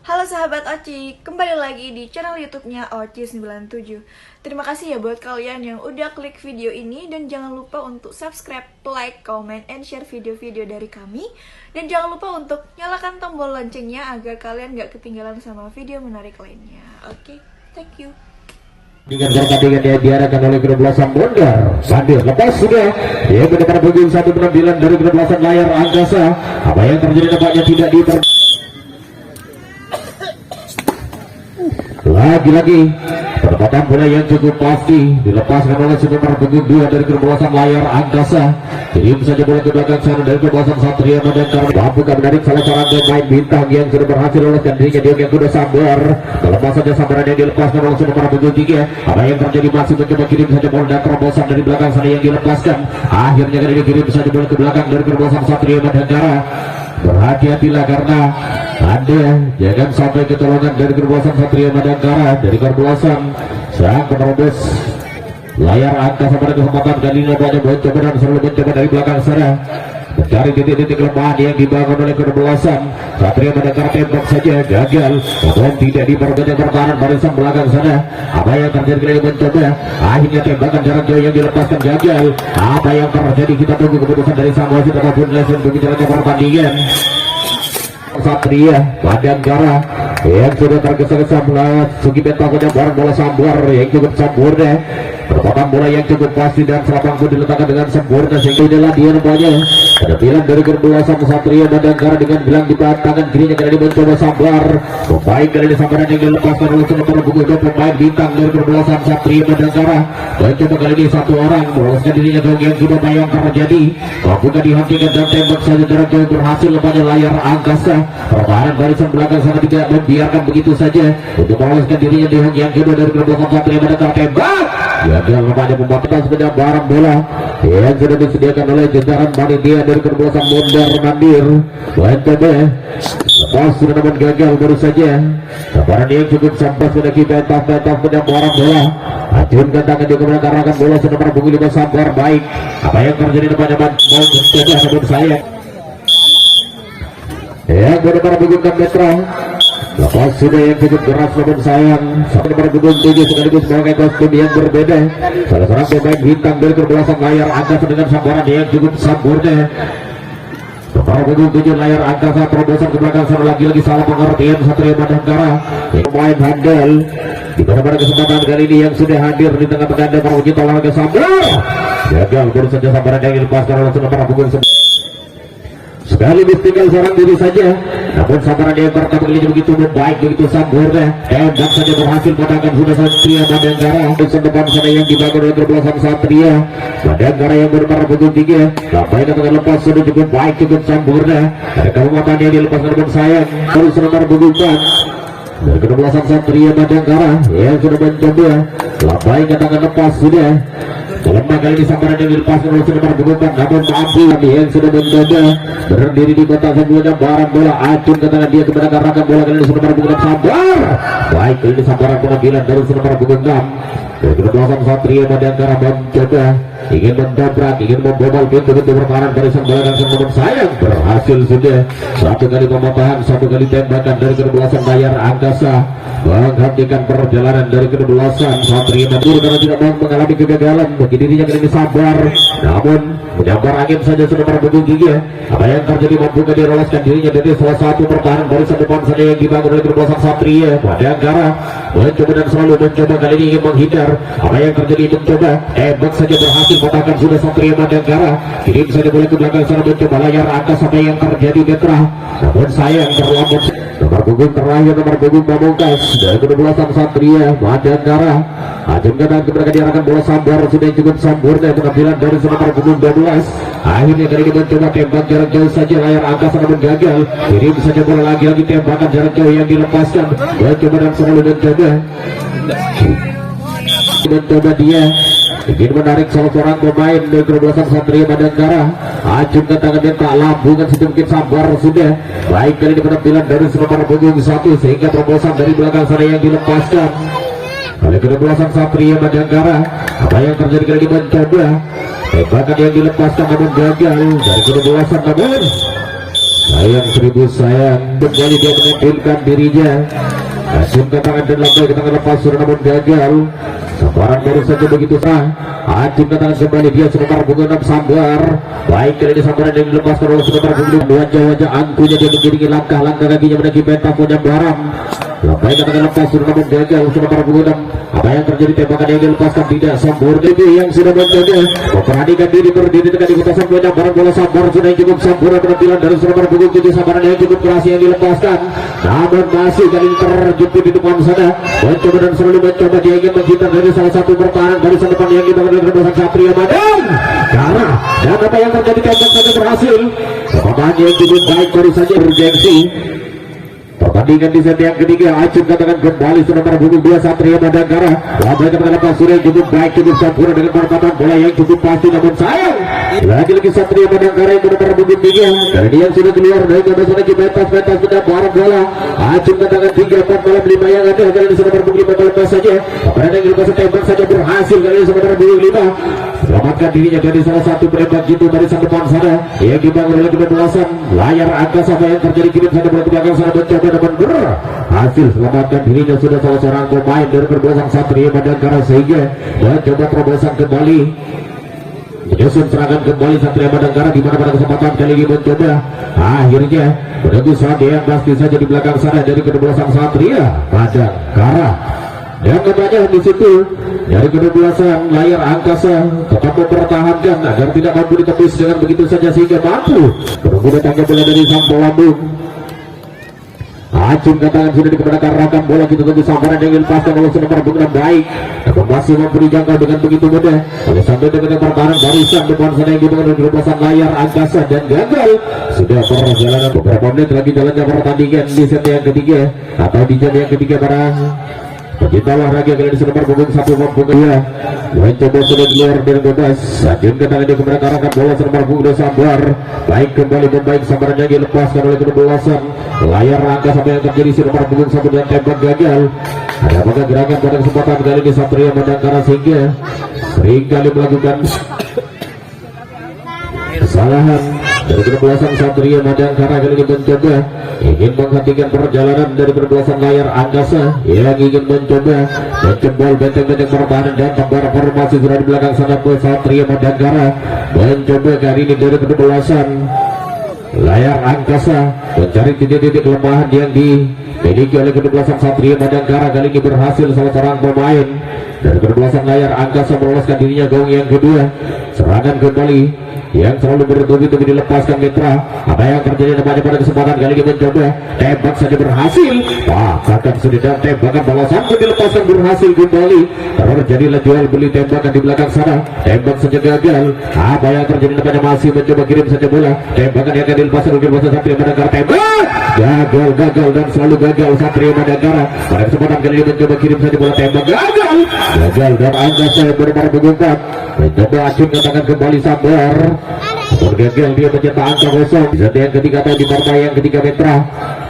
Halo sahabat Oci, kembali lagi di channel YouTube-nya Oci97. Terima kasih ya buat kalian yang udah klik video ini dan jangan lupa untuk subscribe, like, comment, and share video-video dari kami. Dan jangan lupa untuk nyalakan tombol loncengnya agar kalian gak ketinggalan sama video menarik lainnya. Oke, thank you. Dengan pertandingan yang diadakan oleh Kedebelasan Bondar Sandir lepas sudah dia benar-benar begini satu penampilan dari Kedebelasan layar angkasa. Apa yang terjadi nampaknya tidak lagi-lagi perempatan bola yang cukup pasti dilepaskan oleh nomor punggung 2 dari Kedebelasan layar angkasa. Kirim saja bola ke belakang sana dari Kedebelasan Satria Madangkara. Mampu menarik salah seorang pemain bintang yang sudah berhasil oleskan dirinya dia yang sudah sabar. Dalam saja sabaran yang dilepaskan oleh nomor punggung 3. Apa yang terjadi masih mencoba kirim saja bola dan terobosan dari belakang sana yang dilepaskan. Akhirnya kali ini kirim saja bola ke belakang dari Kedebelasan Satria Madangkara. Berhati-hatilah karena Anda jangan sampai ketolongan dari Kedebelasan Satria Madangkara. Dari Kedebelasan sang penerobos layar angkasa pada kesempatan kali ini banyak mencoba dan selalu mencoba dari belakang sana mencari titik-titik kelemahan yang dibangun oleh Kedebelasan Satria Madangkara. Tembak saja gagal namun tidak diperbanyak pertahanan barisan belakang sana. Apa yang terjadi kali mencoba akhirnya tembakan jarak jauh yang dilepaskan gagal. Apa yang terjadi kita tunggu keputusan dari sang wasit ataupun lesson berbicara pertandingan. Satria Madangkara yang sudah tergesa-gesa melawan Sugi Bentakonya barang bola sambar yang cukup sempurna. Perempatan bola yang cukup pasti dan serapang pun diletakkan dengan sempurna sehingga inilah dia nampaknya penampilan dari Kedebelasan Satria Madangkara dengan bilang di tangan kirinya kali ini mencoba sambar. Pemain kali ini sambaran yang dilepaskan oleh nomor punggung 2 pemain bintang dari Kedebelasan Satria Madangkara. Mencoba kali ini satu orang meloloskan dirinya ke yang sudah bayang terjadi. Mampukah dihentikan dan tembak saja jarak jauh berhasil lepasnya layar angkasa. Pertahanan barisan belakang sana tidak membiarkan begitu saja untuk meloloskan dirinya di yang kedua dari Kedebelasan Satria Madangkara. Tembak gagal lepasnya pembatas sebanyak barang bola yang sudah disediakan oleh jajaran panitia dari Kedebelasan Bondar Mandir. Mencoba lepas sudah namun gagal baru saja. Sabaran yang cukup sampai sudah kita entah sebanyak barang bola. Acunkan tangan dia kemudian karangkan bola sudah merebungi 5 sabar baik. Apa yang terjadi depannya mau mencoba namun sayang. Ya benar-benar bukan metro. Lepas sudah yang cukup keras namun sayang. Sampai bergabung 7 sekaligus memakai kostum yang berbeda. Salah seorang pemain bintang dari Kedebelasan layar angkasa dengan sambaran yang cukup sempurna. Nomor punggung 7 layar angkasa terobosan ke belakang sana lagi-lagi salah pengertian Satria Madangkara. Pemain handal di pada kesempatan kali ini yang sudah hadir di tengah-tengah dan para uji olahraga sambar. Gagal baru saja sambaran yang dilepaskan oleh nomor punggung 9. Sekaligus tinggal seorang diri saja namun sambaran yang pertama kali begitu baik begitu sempurna. Tembak saja berhasil padahkan sudah Satria Madangkara di depan sana yang dibangun oleh Kedebelasan Satria Madangkara yang bermara punggung 3. Lampainya dengan lepas sudah cukup baik cukup sempurna. Ada kehormatan yang dilepaskan namun sayang terus nomor punggung 4 dari Kedebelasan Satria Madangkara yang sudah mencoba lampainya tangan lepas sudah. Dalam kali ini sambaran yang dilepaskan oleh nomor punggung 4 namun mampu yang sudah mencoba berdiri di kota sebelumnya barang bola acun ke tangan dia kepada karangkan bola kali ini nomor punggung 6 sabar. Baik kali ini sambaran pengambilan dari nomor punggung 6 dari Kedebelasan Satria Madangkara mencoba ingin mendobrak, ingin membobol pintu-pintu pertahanan barisan belakang namun sayang berhasil sudah. Satu kali pematahan, satu kali tembakan dari Kedebelasan layar angkasa menghentikan perjalanan dari Kedebelasan Satria Madangkara karena tidak mau mengalami kegagalan. Bagi dirinya kali ini sabar namun menyambar angin saja sudah punggung 3. Apa yang terjadi mampukah diroloskan dirinya dari salah satu pertahanan barisan depan sana yang dibangun oleh Kedebelasan Satria Madangkara. Mencoba dan selalu mencoba kali ini ingin menghindar. Apa yang terjadi mencoba tembak saja berhasil patahkan sudah Satria Madangkara. Kirim saja boleh ke belakang sana mencoba layar angkasa. Apa yang terjadi Detra namun sayang terlambat. Nomor punggung terakhir nomor punggung pamungkas dari Kedebelasan Satria Madangkara. Acunkan tangan kepada diarahkan bola sambar sudah cukup sempurna penampilan dari nomor punggung 12. Akhirnya kali ini mencoba tembak jarak jauh saja layar angkasa namun gagal. Kirim saja bola lagi-lagi tembakan jarak jauh yang dilepaskan. Mencoba dan selalu mencoba dia ingin menarik salah seorang pemain dari Kedebelasan Satria Madangkara. Acunkan tangan dia tak lambungan sedikit sabar sudah. Baik kali ini penampilan dari nomor punggung 1 sehingga terobosan dari belakang sana yang dilepaskan oleh Kedebelasan Satria Madangkara. Apa yang terjadi kali ini mencoba tembakan yang dilepaskan namun gagal dari Kedebelasan namun sayang seribu sayang, kembali dia menempelkan dirinya. Asyik ke tangan dan lambai ke tangan lepas sudah namun gagal. Sambaran baru saja begitu sah. Acim ke tangan kembali dia sebentar bunga 6 sambar. Baik kali ini sambaran yang dilepaskan oleh sebentar bunga. Wajah-wajah angkunya dia mengiringi langkah-langkah kakinya menaiki pentas punya barang. Lambai ke tangan lepas sudah namun gagal sebentar bunga 6. Apa yang terjadi, tembakan yang dilepaskan tidak sempurna. Itu yang sudah mencoba memperhatikan diri berdiri dekat di kota punya barang bola sambar sudah yang cukup sempurna. Penampilan dari sebentar bunga 7 sambaran yang cukup keras yang dilepaskan. Namun masih kali ini terjepit di depan sana. Mencoba dan selalu mencoba dia ingin menghindar dari salah satu pertahanan dari depan yang dibangun oleh Rebusan Satria Madang Kara. Dan apa yang terjadi, tembak saja berhasil. Pertahanan yang cukup baik baru saja urgensi. Pertandingan di set yang ketiga, Acim katakan kembali sebentar punggung 2 Satria Madangkara. Lambai katakan lepas sudah cukup baik, cukup sempurna dengan perempatan bola yang cukup pasti, namun sayang lagi-lagi Satria Madangkara yang benar-benar punggung 3. Dan dia yang sudah keluar dari kebebasan lagi pentas sudah barang bola. Acim katakan 3-4 malam 5 yang ada kali ini sebentar punggung 5 lepas saja. Kemudian yang lepas tembak saja berhasil kali ini sebentar punggung 5. Selamatkan dirinya dari salah satu penembak jitu dari sang depan sana yang dibangun oleh kebelasan layar angkasa. Apa yang terjadi, kirim saja bola ke belakang sana mencoba dapat berhasil selamatkan dirinya sudah salah seorang pemain dari perbelasan Satria Madangkara sehingga mencoba terobosan kembali menyusun serangan kembali Satria Madangkara di mana pada kesempatan kali ini mencoba akhirnya menunggu saat yang pasti saja di belakang sana dari perbelasan Satria Madangkara. Dan kebanyakan di situ dari kedua-duaan layar angkasa tetap mempertahankan agar tidak mampu ditepis dengan begitu saja sehingga mampu menunggu datangnya bola dari sang pelambung. Acim katakan sudah dikemenangkan rakam bola kita tunggu sambaran yang dilepaskan oleh sebentar bunga baik. Namun masih mampu dijangkau dengan begitu mudah oleh sampai dengan pertahanan barisan depan sana yang dibangun oleh lepasan layar angkasa dan gagal. Sudah perjalanan beberapa menit lagi jalannya pertandingan di set yang ketiga atau di jam yang ketiga para pecinta olahraga kali ini sudah berpunggung 1 maupun 2. Mencoba sudah keluar dengan bebas. Acim katakan dia kemenangkan rakam bola sebentar berpunggung sambar. Baik kembali membaik sambaran yang dilepaskan oleh kedua-duaan layar angka. Sampai yang terjadi sudah berpunggung 1 dan tembak gagal. Ada apakah gerakan pada kesempatan kali ini Satria Madangkara sehingga seringkali melakukan kesalahan dari perbelasan Satria Madangkara kali ini mencoba ingin menghentikan perjalanan dari perbelasan layar angkasa yang ingin mencoba menjebol benteng-benteng pertahanan dan tembar formasi sudah di belakang sana Satria Madangkara mencoba kali ini dari perbelasan layar angkasa mencari titik-titik kelemahan yang dimiliki oleh kedua-belas Satria Madangkara. Kali ini berhasil salah seorang pemain dari kedua-belas layar angkasa meloloskan dirinya gawang yang kedua. Serangan kembali yang selalu bertubi-tubi dilepaskan mitra. Apa yang terjadi nampaknya pada kesempatan kali ini mencoba tembak saja berhasil. Bahkan sudah tembakan balasan pun dilepaskan berhasil kembali. Terjadilah jual beli tembakan di belakang sana. Tembak saja gagal. Apa yang terjadi nampaknya masih mencoba kirim saja bola. Tembakan yang akan dilepaskan oleh Satria Madangkara. Tembak gagal dan selalu gagal Satria Madangkara. Pada kesempatan kali ini mencoba kirim saja bola. Tembak gagal dan angkasa yang benar-benar mengungkap. Mencoba Acim katakan kembali sabar. Gagal dia mencetak angka kosong di set yang ketiga atau di partai yang ketiga metra.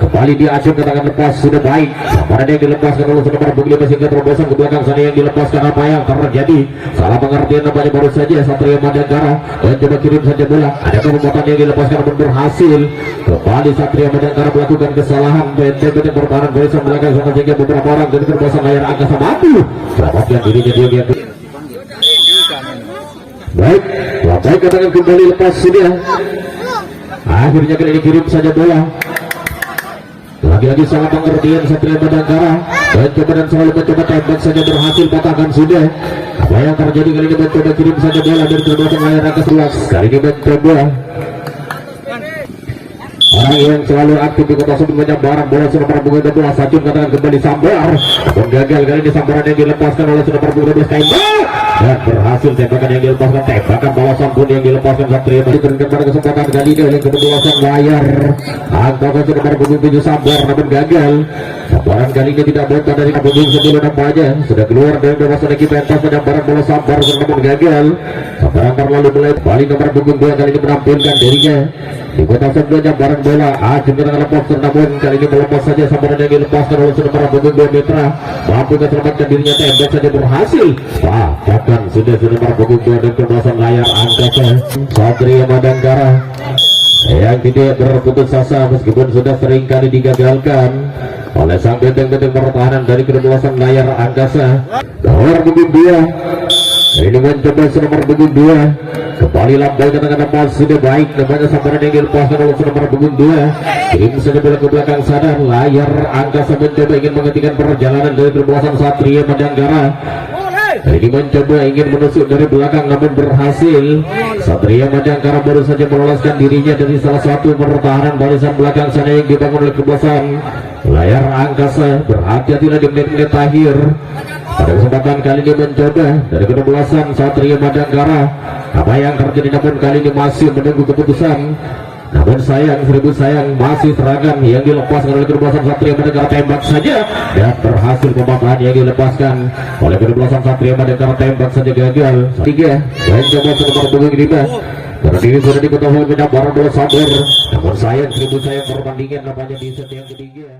Kembali dia Acim katakan lepas sudah baik. Sampai yang dilepaskan oleh sebentar bugli sehingga terobosan ke belakang sana yang dilepaskan. Apa yang terjadi? Salah pengertian nampaknya baru saja Satria Madangkara mencoba kirim saja bola. Ada kekuatan yang dilepaskan namun berhasil. Kembali Satria Madangkara melakukan kesalahan. Benteng pertahanan barisan belakang sana sehingga beberapa orang dari terobosan layar angkasa mampu selamatkan dirinya dia. Baik, Lambai katakan kembali lepas sudah. Akhirnya kali ini kirim saja bola. Lagi-lagi salah pengertian Satria Madangkara. Mencoba dan selalu mencoba tembak saja berhasil patahkan sudah. Apa yang terjadi kali ini mencoba kirim saja bola dari terobosan layar angkasa luas. Kali ini mencoba orang yang selalu aktif di kota sebelumnya barang bola sudah perpunggung 12. Acim katakan kembali sambar. Namun gagal kali ini sambaran yang dilepaskan oleh sudah perpunggung 12 tembak. Dan berhasil tembakan yang dilepaskan. Tembakan balasan pun yang dilepaskan Satria diberikan pada kesempatan kali ini oleh kedua-duaan layar angkasa sudah perpunggung 7 sambar namun gagal. Sambaran kali ini tidak bocor dari punggung 10 nampaknya sudah keluar dari bawah lagi pentas penyabaran bola sambar namun gagal. Sambaran terlalu mulai balik nomor punggung 2 kali ini menampilkan dirinya di kota sebelumnya barang bola. Acim dengan lepas namun kali ini melepas saja sambaran yang dilepaskan oleh sudah punggung 2 metra. Mampu selamatkan dirinya tembak saja berhasil. Sudah punggung 2 dan kebebasan layar angkasa Satria Madangkara yang tidak berputus asa meskipun sudah sering kali digagalkan oleh sang benteng-benteng pertahanan dari kedewasaan layar angkasa. Nomor punggung 2 ini mencoba nomor punggung 2 kembali lambai ke tengah depan, sudah baik namanya sampai yang dilepaskan oleh nomor punggung 2. Tim saja bola ke belakang sadar, layar angkasa mencoba ingin menghentikan perjalanan dari kedewasaan Satria Madanggara. Ini mencoba ingin menusuk dari belakang namun berhasil. Satria Madanggara baru saja meloloskan dirinya dari salah satu pertahanan barisan belakang sana yang dibangun oleh kedewasaan layar angkasa. Berhati-hatilah di menit-menit akhir. Pada kesempatan kali ini mencoba dari kedewasaan Satria Madanggara. Apa yang terjadi namun kali ini masih menunggu keputusan. Namun sayang, seribu sayang, masih serangan yang dilepaskan oleh kedewasaan Satria Madanggara, tembak saja dan berhasil. Pembakaran yang dilepaskan oleh kedewasaan Satria Madanggara, tembak saja gagal. 3 dan coba nomor punggung 5 berdiri sudah diketahui menambah bola sabar. Namun sayang, seribu sayang, pertandingan namanya di set yang ketiga.